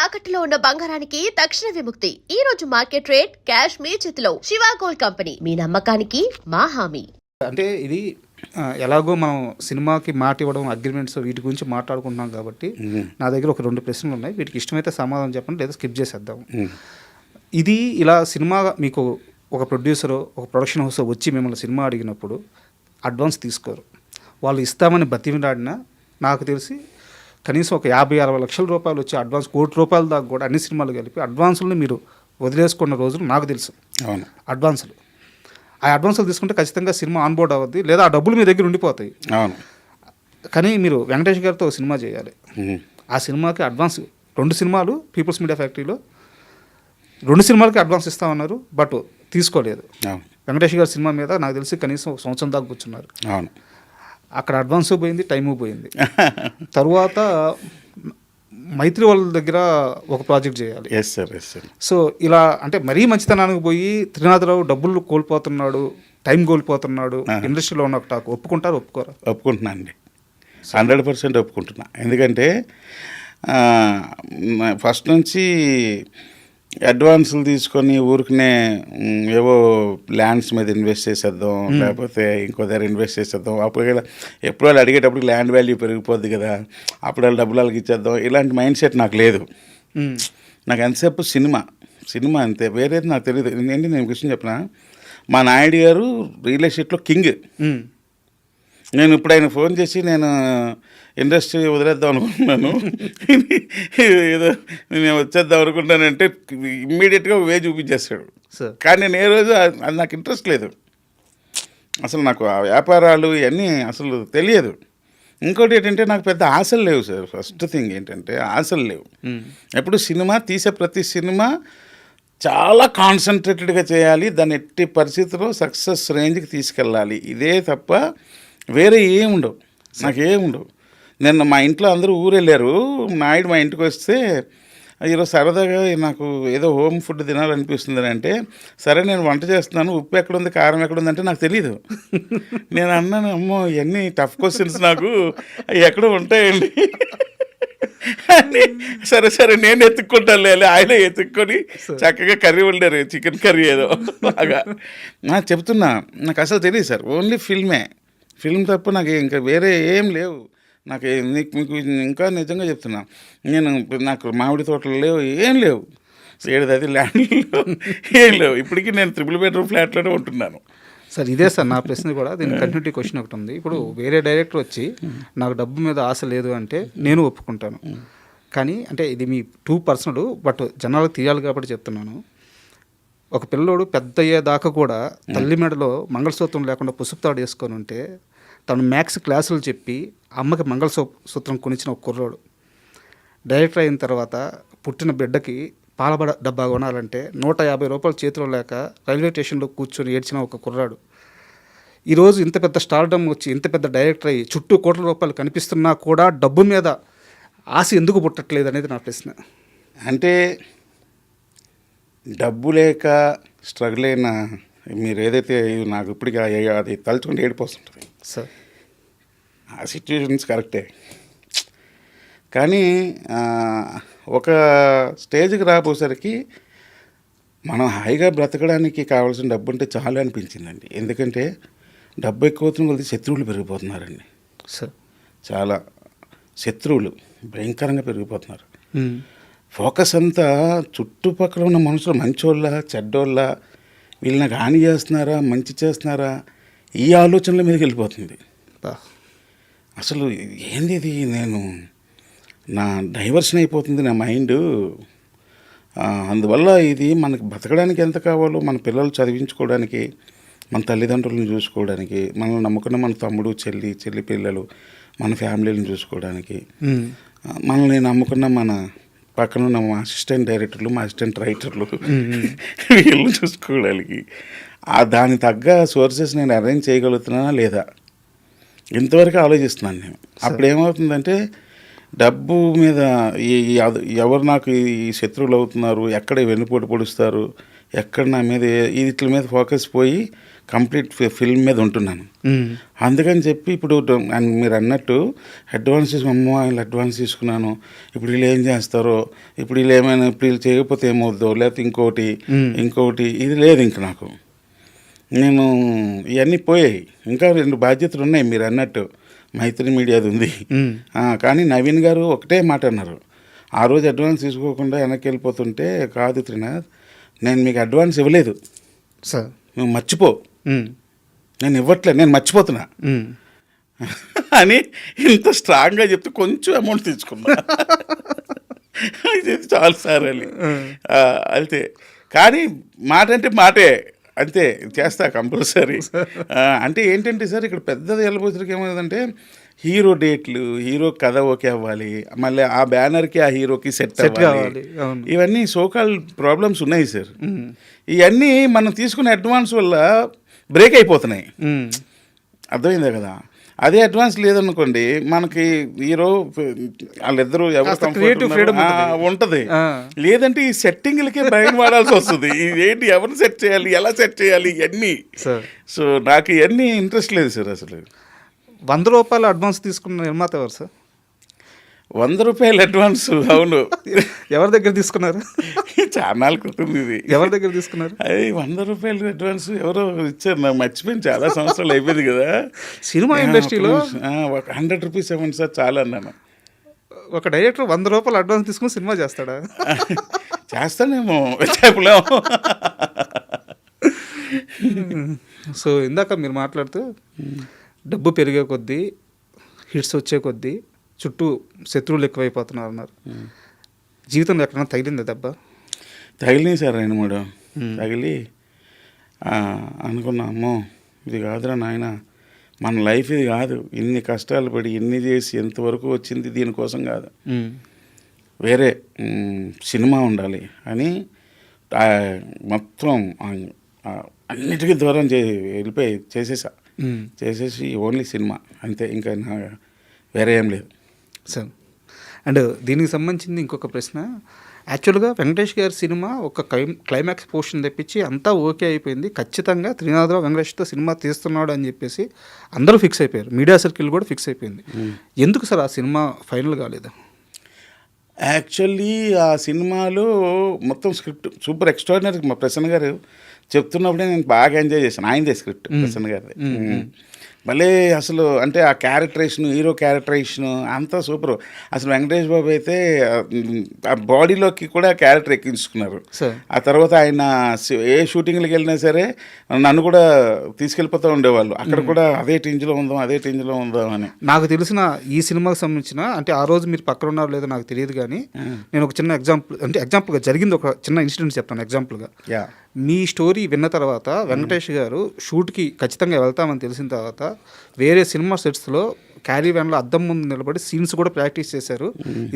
తాకట్టులో ఉన్న బంగారానికి తక్షణ విముక్తి. ఈ రోజు మార్కెట్ రేట్ క్యాష్ మీ చేతిలో. శివ గోల్డ్ కంపెనీ, మీ నమ్మకానికి మా హామీ. అంటే ఇది ఎలాగో మనం సినిమాకి మాట ఇవ్వడం, అగ్రిమెంట్స్ వీటి గురించి మాట్లాడుకుంటున్నాం కాబట్టి నా దగ్గర ఒక 2 ప్రశ్నలు ఉన్నాయి. వీటికి ఇష్టమైతే సమాధానం చెప్పండి, లేదా స్కిప్ చేసేద్దాం. ఇది ఇలా సినిమా మీకు ఒక ప్రొడ్యూసర్, ఒక ప్రొడక్షన్ హౌస్ వచ్చి మిమ్మల్ని సినిమా అడిగినప్పుడు అడ్వాన్స్ తీసుకోరు. వాళ్ళు ఇస్తామని బతిమిలాడినా నాకు తెలిసి కనీసం ఒక 50-60 లక్షల రూపాయలు వచ్చి అడ్వాన్స్, ₹1,00,00,000 దాకా కూడా అన్ని సినిమాలు కలిపి అడ్వాన్సులను మీరు వదిలేసుకున్న రోజులు నాకు తెలుసు. అవును, అడ్వాన్సులు, ఆ అడ్వాన్సులు తీసుకుంటే ఖచ్చితంగా సినిమా ఆన్బోర్డ్ అవ్వద్ది, లేదా ఆ డబ్బులు మీ దగ్గర ఉండిపోతాయి. అవును. కానీ మీరు వెంకటేష్ గారితో ఒక సినిమా చేయాలి. ఆ సినిమాకి అడ్వాన్స్ 2 సినిమాలు పీపుల్స్ మీడియా ఫ్యాక్టరీలో 2 సినిమాలకి అడ్వాన్స్ ఇస్తామన్నారు, బట్ తీసుకోలేదు. వెంకటేష్ గారి సినిమా మీద నాకు తెలిసి కనీసం 1 సంవత్సరం దాకా కూర్చున్నారు. అవును, అక్కడ అడ్వాన్స్ పోయింది, టైము పోయింది. తరువాత మైత్రి వాళ్ళ దగ్గర ఒక ప్రాజెక్ట్ చేయాలి. Yes sir. సో ఇలా అంటే మరీ మంచితనానికి పోయి త్రినాథరావు డబ్బులు కోల్పోతున్నాడు, టైం కోల్పోతున్నాడు, ఇండస్ట్రీలో ఉన్న ఒక టాక్. ఒప్పుకుంటారు, ఒప్పుకోరా? ఒప్పుకుంటున్నా అండి, 100% ఒప్పుకుంటున్నా. ఎందుకంటే ఫస్ట్ నుంచి అడ్వాన్సులు తీసుకొని ఊరికనే ఏవో ల్యాండ్స్ మీద ఇన్వెస్ట్ చేసేద్దాం, లేకపోతే ఇంకో దగ్గర ఇన్వెస్ట్ చేసేద్దాం, అప్పుడు ఎప్పుడు వాళ్ళు అడిగేటప్పుడు ల్యాండ్ వాల్యూ పెరిగిపోద్ది కదా, అప్పుడు వాళ్ళు డబ్బులు వాళ్ళకి ఇచ్చేద్దాం, ఇలాంటి మైండ్ సెట్ నాకు లేదు. నాకు ఎంతసేపు సినిమా అంతే, వేరేది నాకు తెలియదు. ఏంటి నేను క్వశ్చన్ చెప్పిన, మా నాయుడు గారు రియల్ ఎస్టేట్లో కింగ్. నేను ఇప్పుడు ఆయన ఫోన్ చేసి నేను ఇండస్ట్రీ వదిలేద్దాం అనుకుంటున్నాను, ఏదో నేను వచ్చేద్దాం అనుకుంటానంటే ఇమ్మీడియట్గా వే చూపించేస్తాడు. కానీ నేను ఏ రోజు అది నాకు ఇంట్రెస్ట్ లేదు అసలు. నాకు ఆ వ్యాపారాలు ఇవన్నీ అసలు తెలియదు. ఇంకోటి ఏంటంటే నాకు పెద్ద ఆశలు లేవు సార్. ఫస్ట్ థింగ్ ఏంటంటే ఆశలు లేవు. ఎప్పుడు సినిమా తీసే ప్రతి సినిమా చాలా కాన్సన్ట్రేటెడ్గా చేయాలి, దాన్ని ఎట్టి పరిస్థితుల్లో సక్సెస్ రేంజ్కి తీసుకెళ్ళాలి, ఇదే తప్ప వేరే ఏముండవు, నాకేముండవు. నిన్న మా ఇంట్లో అందరూ ఊరు వెళ్ళారు, నాయుడు మా ఇంటికి వస్తే ఈరోజు సరదాగా నాకు ఏదో హోమ్ ఫుడ్ తినాలనిపిస్తుంది అంటే, సరే నేను వంట చేస్తున్నాను, ఉప్పు ఎక్కడుంది, కారం ఎక్కడుంది అంటే నాకు తెలీదు. నేను అన్నాను, అమ్మో ఇవన్నీ టఫ్ క్వశ్చన్స్, నాకు అవి ఎక్కడో ఉంటాయండి. సరే నేను ఎత్తుక్కుంటాను, ఆయన ఎత్తుక్కొని చక్కగా కర్రీ వండారు, చికెన్ కర్రీ ఏదో బాగా. నాకు చెప్తున్నా, నాకు అసలు తెలియదు సార్. ఓన్లీ ఫిల్మ్ తప్ప నాకు ఇంకా వేరే ఏం లేవు. నాకు మీకు ఇంకా నిజంగా చెప్తున్నా, నాకు మామిడి తోటలు లేవు, ఏం లేవు, 7 ల్యాండ్లు ఏం లేవు. ఇప్పటికీ నేను 3 బెడ్రూమ్ ఫ్లాట్లోనే ఉంటున్నాను సార్. ఇదే సార్ నా ప్రశ్న కూడా. దీని కంటిన్యూటీ క్వశ్చన్ ఒకటి ఉంది. ఇప్పుడు వేరే డైరెక్టర్ వచ్చి నాకు డబ్బు మీద ఆశ లేదు అంటే నేను ఒప్పుకుంటాను. కానీ అంటే ఇది మీ టూ పర్సనల్, బట్ జనాలకు తీయాలి కాబట్టి చెప్తున్నాను. ఒక పిల్లోడు పెద్ద అయ్యేదాకా కూడా తల్లి మెడలో మంగళసూత్రం లేకుండా పుసుపుతాడు వేసుకొని ఉంటే, తను మ్యాథ్స్ క్లాసులు చెప్పి అమ్మకి మంగళసూత్రం కొనిచ్చిన ఒక కుర్రోడు డైరెక్టర్ అయిన తర్వాత పుట్టిన బిడ్డకి పాల డబ్బా కొనాలంటే ₹150 చేతిలో లేక రైల్వే స్టేషన్లో కూర్చొని ఏడ్చిన ఒక కుర్రాడు ఈరోజు ఇంత పెద్ద స్టార్డమ్ వచ్చి ఇంత పెద్ద డైరెక్టర్ అయ్యి చుట్టూ ₹1,00,00,000 కనిపిస్తున్నా కూడా డబ్బు మీద ఆశ ఎందుకు పుట్టట్లేదు అనేది నా ప్రశ్న. అంటే డబ్బు లేక స్ట్రగుల్ అయిన మీరు ఏదైతే నాకు ఇప్పటికీ అది తలుచుకుంటే ఏడిపోతుంటుంది సార్. ఆ సిచ్యువేషన్స్ కరెక్టే, కానీ ఒక స్టేజ్కి రాబోసరికి మనం హాయిగా బ్రతకడానికి కావాల్సిన డబ్బు ఉంటే చాలు అనిపించిందండి. ఎందుకంటే డబ్బు ఎక్కువ అవుతున్న కొద్ది శత్రువులు పెరిగిపోతున్నారండి సార్. చాలా శత్రువులు భయంకరంగా పెరిగిపోతున్నారు. ఫోకస్ అంతా చుట్టుపక్కల ఉన్న మనుషులు మంచోళ్ళ చెడ్డోళ్ళ, వీళ్ళు నాకు హాని చేస్తున్నారా మంచి చేస్తున్నారా, ఈ ఆలోచనల మీదకి వెళ్ళిపోతుంది. అసలు ఏంది ఇది, నేను నా డైవర్షన్ అయిపోతుంది నా మైండ్. అందువల్ల ఇది మనకు బతకడానికి ఎంత కావాలో, మన పిల్లలు చదివించుకోవడానికి, మన తల్లిదండ్రులను చూసుకోవడానికి, మనల్ని నమ్ముకున్న మన తమ్ముడు చెల్లి పిల్లలు, మన ఫ్యామిలీలను చూసుకోవడానికి, మనల్ని నమ్ముకున్న మన పక్కన ఉన్న మా అసిస్టెంట్ డైరెక్టర్లు, మా అసిస్టెంట్ రైటర్లు, వీళ్ళు చూసుకోవడానికి దానికి తగ్గ సోర్సెస్ నేను అరేంజ్ చేయగలుగుతున్నానా లేదా ఇంతవరకు ఆలోచిస్తున్నాను నేను. అప్పుడు ఏమవుతుందంటే డబ్బు మీద ఎవరు నాకు ఈ శత్రువులు అవుతున్నారు, ఎక్కడ వెన్నుపోటు పొడుస్తారు, ఎక్కడ నా మీద వీటి మీద ఫోకస్ పోయి కంప్లీట్ ఫిల్మ్ మీద ఉంటున్నాను. అందుకని చెప్పి ఇప్పుడు మీరు అన్నట్టు అడ్వాన్స్ అమ్మో వీళ్ళు అడ్వాన్స్ తీసుకున్నాను, ఇప్పుడు వీళ్ళు ఏం చేస్తారో, ఇప్పుడు వీళ్ళు ఏమైనా ఇప్పుడు వీళ్ళు చేయకపోతే ఏమవుద్దో, లేకపోతే ఇంకొకటి ఇది లేదు. ఇంక నాకు నేను ఇవన్నీ పోయాయి. ఇంకా 2 బాధ్యతలు ఉన్నాయి మీరు అన్నట్టు. మైత్రి మీడియాది ఉంది. కానీ నవీన్ గారు ఒకటే మాట అన్నారు, ఆ రోజు అడ్వాన్స్ తీసుకోకుండా వెనక్కి వెళ్ళిపోతుంటే, కాదు త్రినాథ్ నేను మీకు అడ్వాన్స్ ఇవ్వలేదు సార్, నువ్వు మర్చిపో, నేను ఇవ్వట్లేదు, నేను మర్చిపోతున్నా అని ఇంత స్ట్రాంగ్గా చెప్తే కొంచెం అమౌంట్ తీసుకున్నా. ఇది చాలు సార్ అని అంతే. కానీ మాట అంటే మాటే, అంతే చేస్తా కంపల్సరీ. అంటే ఏంటంటే సార్ ఇక్కడ పెద్దది వెళ్ళబోతురికి ఏమైందంటే హీరో డేట్లు, హీరో కథ ఓకే అవ్వాలి, మళ్ళీ ఆ బ్యానర్కి ఆ హీరోకి సెట్ అవ్వాలి, ఇవన్నీ సోకాల్ ప్రాబ్లమ్స్ ఉన్నాయి సార్. ఇవన్నీ మనం తీసుకునే అడ్వాన్స్ వల్ల బ్రేక్ అయిపోతున్నాయి. అర్థమైందా కదా? అదే అడ్వాన్స్ లేదనుకోండి మనకి హీరో వాళ్ళిద్దరూ ఉంటుంది. లేదంటే ఈ సెట్టింగ్లకే భయం వాడాల్సి వస్తుంది. ఏంటి ఎవరిని సెట్ చేయాలి, ఎలా సెట్ చేయాలి, ఇవన్నీ. సో నాకు ఇవన్నీ ఇంట్రెస్ట్ లేదు సార్. అసలు 100 రూపాయలు అడ్వాన్స్ తీసుకున్న నిర్మాత ఎవరు సార్? 100 రూపాయలు అడ్వాన్స్? అవును. ఎవరి దగ్గర తీసుకున్నారు? చాలా క్రితం ఇది. ఎవరి దగ్గర తీసుకున్నారు? అది 100 రూపాయలు అడ్వాన్స్ ఎవరో ఇచ్చారు, నాకు మర్చిపోయింది, చాలా సంవత్సరాలు అయిపోయింది కదా. సినిమా ఇండస్ట్రీలో 100 రూపీస్ ఇవ్వండి సార్ చాలా అన్నాను. ఒక డైరెక్టర్ 100 రూపాయలు అడ్వాన్స్ తీసుకుని సినిమా చేస్తాడా? చేస్తానేమో, చెప్పలేము. సో ఇందాక మీరు మాట్లాడుతూ డబ్బు పెరిగే కొద్దీ, హిట్స్ వచ్చే కొద్దీ చుట్టూ శత్రువులు ఎక్కువైపోతున్నారు అన్నారు. జీవితంలో ఎక్కడైనా తగిలిందా దెబ్బ? తగిలినాయి సార్ 2-3 తగిలి అనుకున్నా, అమ్మో ఇది కాదురా నాయన, మన లైఫ్ ఇది కాదు, ఇన్ని కష్టాలు పడి ఇన్ని చేసి ఎంతవరకు వచ్చింది దీనికోసం కాదు, వేరే సినిమా ఉండాలి అని మొత్తం అన్నిటికీ దూరం వెళ్ళిపోయి చేసేసి ఓన్లీ సినిమా అంతే, ఇంకా వేరే ఏం లేదు సార్. అండ్ దీనికి సంబంధించింది ఇంకొక ప్రశ్న. యాక్చువల్గా వెంకటేష్ గారి సినిమా ఒక క్లైమాక్స్ పోర్షన్ తెప్పించి అంతా ఓకే అయిపోయింది, ఖచ్చితంగా త్రినాథరావు వెంకటేష్తో సినిమా తీస్తున్నాడు అని చెప్పేసి అందరూ ఫిక్స్ అయిపోయారు, మీడియా సర్కిల్ కూడా ఫిక్స్ అయిపోయింది. ఎందుకు సార్ ఆ సినిమా ఫైనల్ కాలేదు? యాక్చువల్లీ ఆ సినిమాలో మొత్తం స్క్రిప్ట్ సూపర్ ఎక్స్ట్రాడినరీ. మా ప్రసన్న గారు చెప్తున్నప్పుడే నేను బాగా ఎంజాయ్ చేశాను. ఆయనదే స్క్రిప్ట్, ప్రసన్న గారిది. భలే అసలు అంటే ఆ క్యారెక్టరేషన్, హీరో క్యారెక్టరేషన్ అంతా సూపర్. అసలు వెంకటేష్ బాబు అయితే ఆ బాడీలోకి కూడా క్యారెక్టర్ ఎక్కించుకున్నారు. ఆ తర్వాత ఆయన ఏ షూటింగ్కి వెళ్ళినా సరే నన్ను కూడా తీసుకెళ్ళిపోతూ ఉండేవాళ్ళు, అక్కడ కూడా అదే రేంజ్లో ఉందాం అని. నాకు తెలిసిన ఈ సినిమాకి సంబంధించిన, అంటే ఆ రోజు మీరు పక్కన ఉన్నారో లేదో నాకు తెలియదు కానీ నేను ఒక చిన్న ఎగ్జాంపుల్గా జరిగింది ఒక చిన్న ఇన్సిడెంట్ చెప్తాను ఎగ్జాంపుల్గా. మీ స్టోరీ విన్న తర్వాత వెంకటేష్ గారు షూట్కి ఖచ్చితంగా వెళ్తామని తెలిసిన తర్వాత వేరే సినిమా సెట్స్లో క్యారీ వ్యాన్లో అద్దం ముందు నిలబడి సీన్స్ కూడా ప్రాక్టీస్ చేశారు.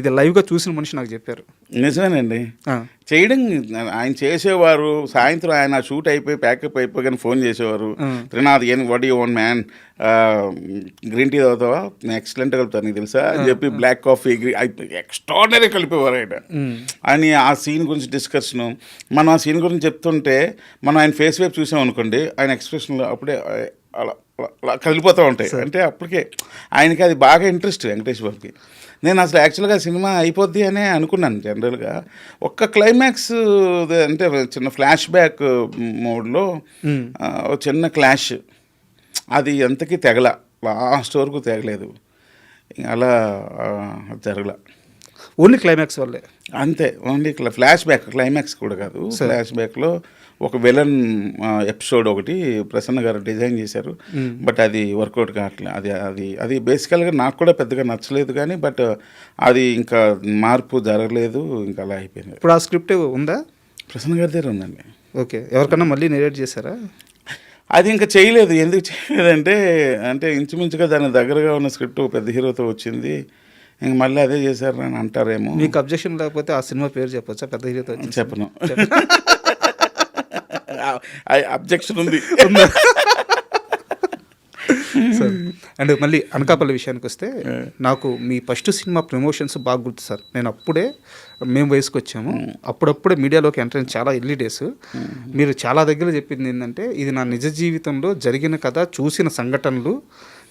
ఇది లైవ్గా చూసిన మనిషి నాకు చెప్పారు. నిజమేనండి, చేయడం ఆయన చేసేవారు. సాయంత్రం ఆయన షూట్ అయిపోయి ప్యాకప్ అయిపోయి ఫోన్ చేసేవారు, Trinath what you want man, green tea తాగుతావా, ఎక్సలెంట్ కలుపుతాను నీకు తెలుసా అని చెప్పి బ్లాక్ కాఫీ ఎక్స్ట్రాడినరీ కలిపేవారు ఆయన. అని ఆ సీన్ గురించి డిస్కషను, మనం ఆ సీన్ గురించి చెప్తుంటే మనం ఆయన ఫేస్ వైపు చూసాం అనుకోండి, ఆయన ఎక్స్ప్రెషన్లో అప్పుడే అలా అలా కదిలిపోతూ ఉంటాయి. అంటే అప్పటికే ఆయనకి అది బాగా ఇంట్రెస్ట్ వెంకటేష్ బాబుకి. నేను అసలు యాక్చువల్గా సినిమా అయిపోద్ది అనే అనుకున్నాను జనరల్గా. ఒక్క క్లైమాక్స్ అంటే చిన్న ఫ్లాష్ బ్యాక్ మోడ్లో చిన్న క్లాష్, అది ఎంతకీ తెగల, లాస్ట్ వరకు తెగలేదు, అలా జరగల. ఓన్లీ క్లైమాక్స్ వల్లే అంతే, ఓన్లీ ఫ్లాష్ బ్యాక్, క్లైమాక్స్ కూడా కాదు. ఫ్లాష్ బ్యాక్లో ఒక విలన్ ఎపిసోడ్ ఒకటి ప్రసన్న గారు డిజైన్ చేశారు, బట్ అది వర్కౌట్ కావట్లేదు. అది బేసికల్గా నాకు కూడా పెద్దగా నచ్చలేదు, కానీ బట్ అది ఇంకా మార్పు జరగలేదు, ఇంకా అలా అయిపోయింది. ఇప్పుడు ఆ స్క్రిప్ట్ ఉందా? ప్రసన్న గారి దగ్గర ఉందండి. ఓకే, ఎవరికన్నా మళ్ళీ నెరేట్ చేశారా? అది ఇంకా చేయలేదు. ఎందుకు చేయలేదంటే అంటే ఇంచుమించుగా దాని దగ్గరగా ఉన్న స్క్రిప్ట్ పెద్ద హీరోతో వచ్చింది, ఇంక మళ్ళీ అదే చేశారు అని అంటారేమో. మీకు అబ్జెక్షన్ లేకపోతే ఆ సినిమా పేరు చెప్పొచ్చా? పెద్ద హీరోతో చెప్పను, అబ్జెక్షన్ ఉంది. సార్ అండ్ మళ్ళీ అనకాపల్లి విషయానికి వస్తే నాకు మీ ఫస్ట్ సినిమా ప్రమోషన్స్ బాగా గుర్తు సార్. నేను అప్పుడే మేము వయసుకు వచ్చాము, అప్పుడప్పుడే మీడియాలోకి ఎంటర్ అయిన చాలా ఎర్లీ డేస్. మీరు చాలా దగ్గర చెప్పింది ఏంటంటే ఇది నా నిజ జీవితంలో జరిగిన కథ, చూసిన సంఘటనలు,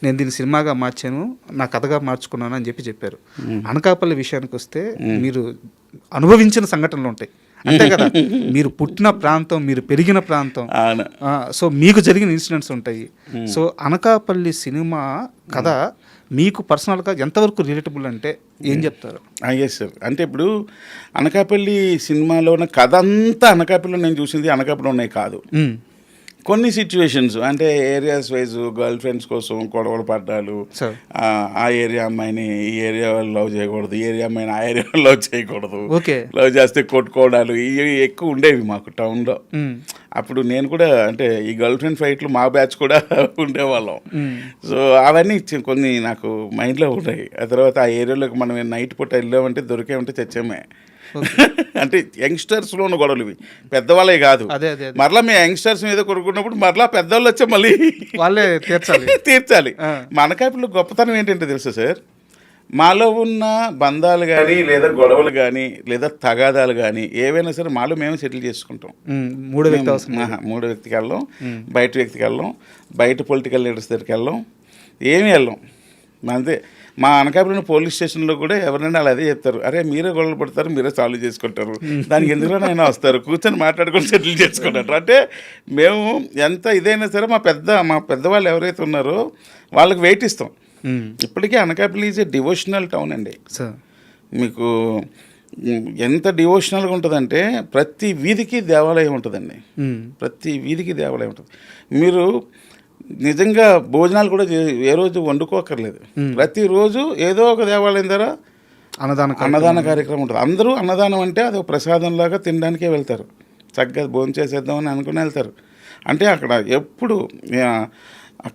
నేను దీన్ని సినిమాగా మార్చాను, నా కథగా మార్చుకున్నాను అని చెప్పారు. అనకాపల్లి విషయానికి వస్తే మీరు అనుభవించిన సంఘటనలు ఉంటాయి అంతే కదా, మీరు పుట్టిన ప్రాంతం, మీరు పెరిగిన ప్రాంతం, సో మీకు జరిగిన ఇన్సిడెంట్స్ ఉంటాయి. సో అనకాపల్లి సినిమా కథ మీకు పర్సనల్గా ఎంతవరకు రిలేటబుల్ అంటే ఏం చెప్తారు? Yes sir. అంటే ఇప్పుడు అనకాపల్లి సినిమాలో ఉన్న కథ అంతా అనకాపల్లిలో నేను చూసింది అనకాపల్లిలో ఉన్నాయి కాదు. కొన్ని సిచ్యువేషన్స్ అంటే ఏరియాస్ వైజ్ గర్ల్ ఫ్రెండ్స్ కోసం గొడవలు పడ్డాలు, ఆ ఏరియా అమ్మాయిని ఈ ఏరియా వాళ్ళు లవ్ చేయకూడదు, ఈ ఏరియా అమ్మాయిని ఆ ఏరియా వాళ్ళు లవ్ చేయకూడదు, లవ్ చేస్తే కొట్టుకోవడాలు ఇవి ఎక్కువ ఉండేవి మాకు టౌన్లో. అప్పుడు నేను కూడా అంటే ఈ గర్ల్ ఫ్రెండ్ ఫైట్లు మా బ్యాచ్ కూడా ఉండేవాళ్ళం. సో అవన్నీ కొన్ని నాకు మైండ్లో ఉన్నాయి. ఆ తర్వాత ఆ ఏరియాలోకి మనం నైట్ పూట వెళ్ళామంటే దొరికామంటే చచ్చామే. అంటే యంగ్స్టర్స్లో ఉన్న గొడవలు ఇవి, పెద్దవాళ్ళే కాదు. మరలా మేము యంగ్స్టర్స్ మీద కొనుక్కున్నప్పుడు మరలా పెద్దవాళ్ళు వచ్చే మళ్ళీ వాళ్ళే తీర్చాలి. మనకాపల్లి గొప్పతనం ఏంటంటే తెలుసా సార్, మాలో ఉన్న బంధాలు కానీ లేదా గొడవలు కానీ లేదా తగాదాలు కానీ ఏవైనా సరే మాలో మేము సెటిల్ చేసుకుంటాం. మూడో వ్యక్తికి వెళ్ళాం, బయట వ్యక్తికి వెళ్ళాం, బయట పొలిటికల్ లీడర్స్ దగ్గరికి వెళ్ళాం, ఏమి వెళ్ళాం అంతే. మా అనకాపల్లి పోలీస్ స్టేషన్లో కూడా ఎవరైనా అలా అదే చెప్తారు, అరే మీరే గొడవలు పడతారు, మీరే సాల్వ్ చేసుకుంటారు, దానికి ఎందుకైనా వస్తారు, కూర్చొని మాట్లాడుకొని సెటిల్ చేసుకుంటారు. అంటే మేము ఎంత ఇదైనా సరే మా పెద్దవాళ్ళు ఎవరైతే ఉన్నారో వాళ్ళకి వెయిట్ ఇస్తాం. ఇప్పటికీ Anakapalli is a devotional town అండి. మీకు ఎంత డివోషనల్గా ఉంటుందంటే ప్రతి వీధికి దేవాలయం ఉంటుందండి, ప్రతి వీధికి దేవాలయం ఉంటుంది. మీరు నిజంగా భోజనాలు కూడా ఏ రోజు వండుకోకర్లేదు, ప్రతిరోజు ఏదో ఒక దేవాలయం ద్వారా అన్నదాన కార్యక్రమం ఉంటుంది. అందరూ అన్నదానం అంటే అది ఒక ప్రసాదంలాగా తినడానికే వెళ్తారు, చక్కగా భోజనం చేసేద్దామని అనుకుని వెళ్తారు. అంటే అక్కడ ఎప్పుడు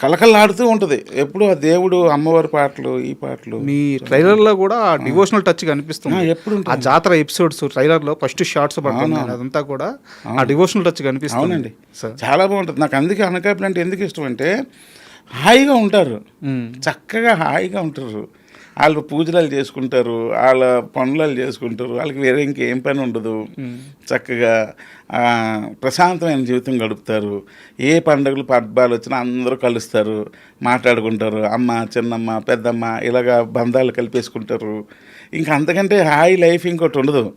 కలకల్లాడుతూ ఉంటుంది, ఎప్పుడు ఆ దేవుడు, అమ్మవారి పాటలు, ఈ పాటలు. మీ ట్రైలర్లో కూడా డివోషనల్ టచ్ కనిపిస్తుంది ఎప్పుడు. ఆ జాతర ఎపిసోడ్స్ ట్రైలర్లో ఫస్ట్ షార్ట్స్ పడుతుంది, అదంతా కూడా ఆ డివోషనల్ టచ్ కనిపిస్తుంది. అవునండి, చాలా బాగుంటుంది. నాకు అందుకే అనకాపల్లి అంటే ఎందుకు ఇష్టం అంటే హాయిగా ఉంటారు, చక్కగా హాయిగా ఉంటారు. వాళ్ళు పూజలు చేసుకుంటారు, వాళ్ళ పనులు చేసుకుంటారు, వాళ్ళకి వేరే ఇంకేం పని ఉండదు, చక్కగా ప్రశాంతమైన జీవితం గడుపుతారు. ఏ పండుగలు పబ్బాలు వచ్చినా అందరూ కలుస్తారు, మాట్లాడుకుంటారు, అమ్మ, చిన్నమ్మ, పెద్దమ్మ ఇలాగా బంధాలు కలిపేసుకుంటారు. ఇంకా అంతకంటే హాయి లైఫ్ ఇంకోటి ఉండదు.